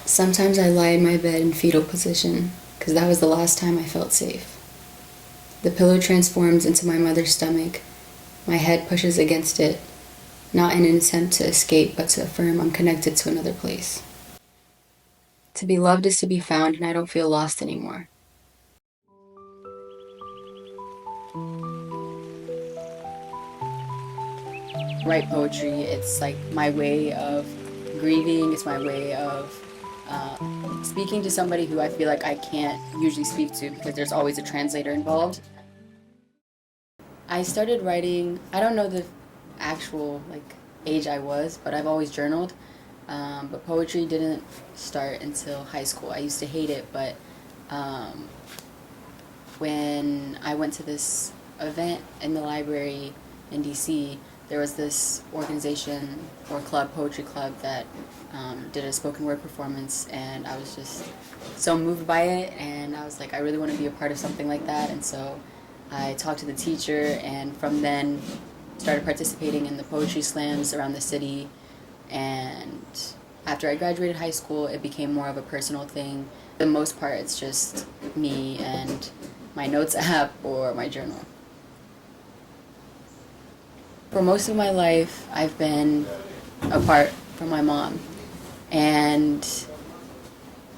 Sometimes I lie in my bed in fetal position, because that was the last time I felt safe. The pillow transforms into my mother's stomach. My head pushes against it, not in an attempt to escape, but to affirm I'm connected to another place. To be loved is to be found, and I don't feel lost anymore. Write poetry, it's like my way of grieving, it's my way of speaking to somebody who I feel like I can't usually speak to because there's always a translator involved. I started writing, I don't know the actual age I was, but I've always journaled. But poetry didn't start until high school. I used to hate it, but when I went to this event in the library in DC, there was this organization or club, poetry club, that did a spoken word performance, and I was just so moved by it, and I was like, I really want to be a part of something like that. And so I talked to the teacher, and from then started participating in the poetry slams around the city. And after I graduated high school, it became more of a personal thing. For the most part, it's just me and my notes app or my journal. For most of my life, I've been apart from my mom. And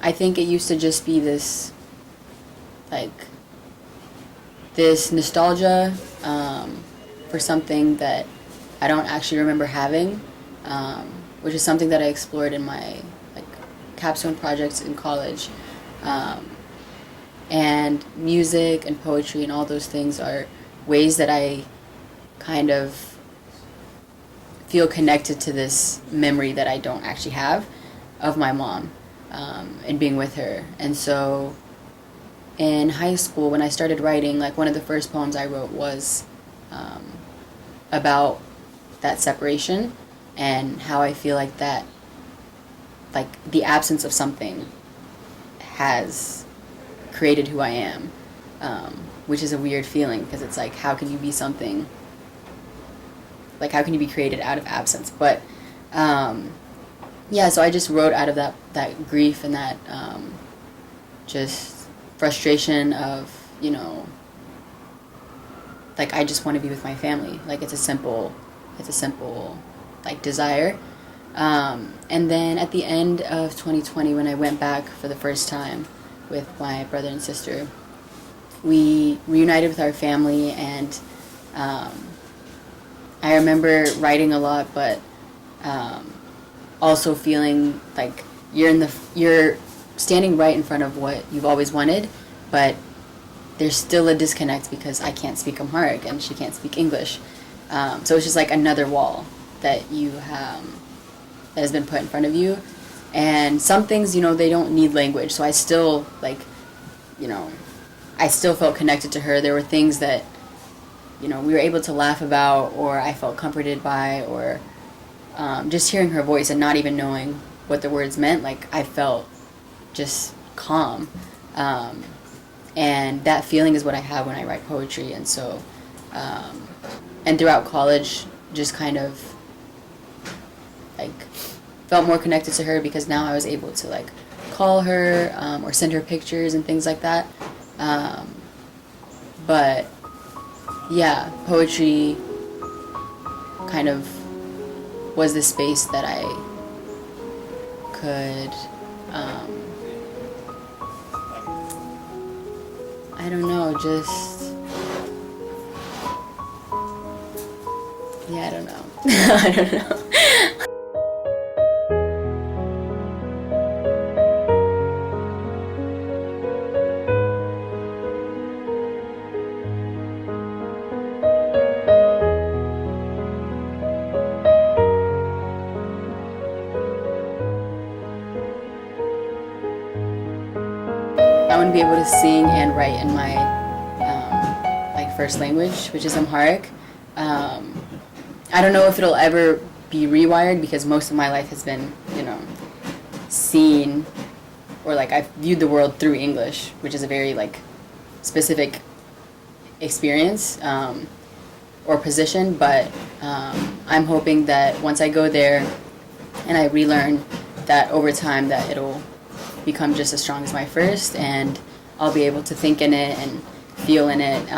I think it used to just be this nostalgia for something that I don't actually remember having, which is something that I explored in my capstone projects in college. And music and poetry and all those things are ways that I kind of feel connected to this memory that I don't actually have of my mom, and being with her. And so in high school, when I started writing, one of the first poems I wrote was about that separation and how I feel like that, the absence of something has created who I am, which is a weird feeling because it's like, how can you be something, how can you be created out of absence? But yeah, so I just wrote out of that grief and that just frustration of, I just want to be with my family. It's a simple desire. And then at the end of 2020, when I went back for the first time with my brother and sister, we reunited with our family, and I remember writing a lot, but also feeling like you're standing right in front of what you've always wanted, but there's still a disconnect because I can't speak Amharic and she can't speak English. So it's just another wall that that has been put in front of you. And some things, they don't need language. So I still I still felt connected to her. There were things that, we were able to laugh about, or I felt comforted by, or just hearing her voice and not even knowing what the words meant. I felt just calm. And that feeling is what I have when I write poetry. And so, and throughout college, just kind of felt more connected to her because now I was able to call her or send her pictures and things like that. But yeah, poetry kind of was the space that I could, I don't know, I don't know. I don't know. I want to be able to sing and write in my first language, which is Amharic. I don't know if it'll ever be rewired because most of my life has been, seen, or I've viewed the world through English, which is a very specific experience or position. But I'm hoping that once I go there and I relearn, that over time that it'll become just as strong as my first, and I'll be able to think in it and feel in it,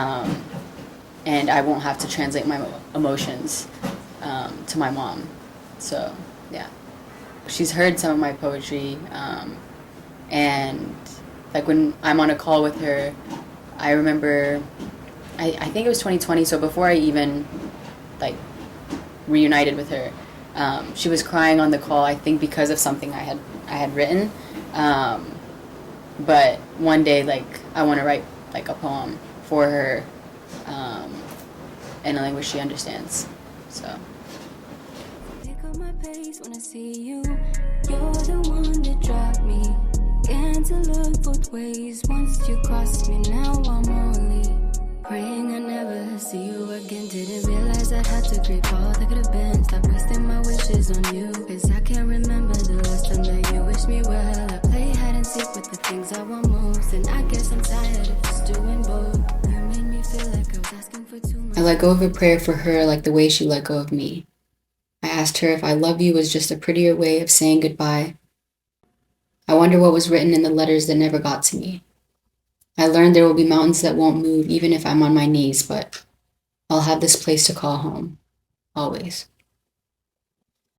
and I won't have to translate my emotions to my mom. So, yeah. She's heard some of my poetry, and like when I'm on a call with her, I remember, I think it was 2020, so before I even like reunited with her, she was crying on the call, I think because of something I had written. But one day, like, I want to write like a poem for her, in a language she understands. So. Pick up my pace when I see you. You're the one that dropped me. Can't look both ways. Once you crossed me, now I'm only praying I never see you again. Didn't realize I had to grieve all that could have been. Stop wasting my wishes on you, 'cause I can't remember the last time that you wished me well. I play hide and seek with the things I want most, and I guess I'm tired of just doing both. You made me feel like I was asking for too much. I let go of a prayer for her like the way she let go of me. I asked her if I love you was just a prettier way of saying goodbye. I wonder what was written in the letters that never got to me. I learned there will be mountains that won't move even if I'm on my knees, but I'll have this place to call home, always.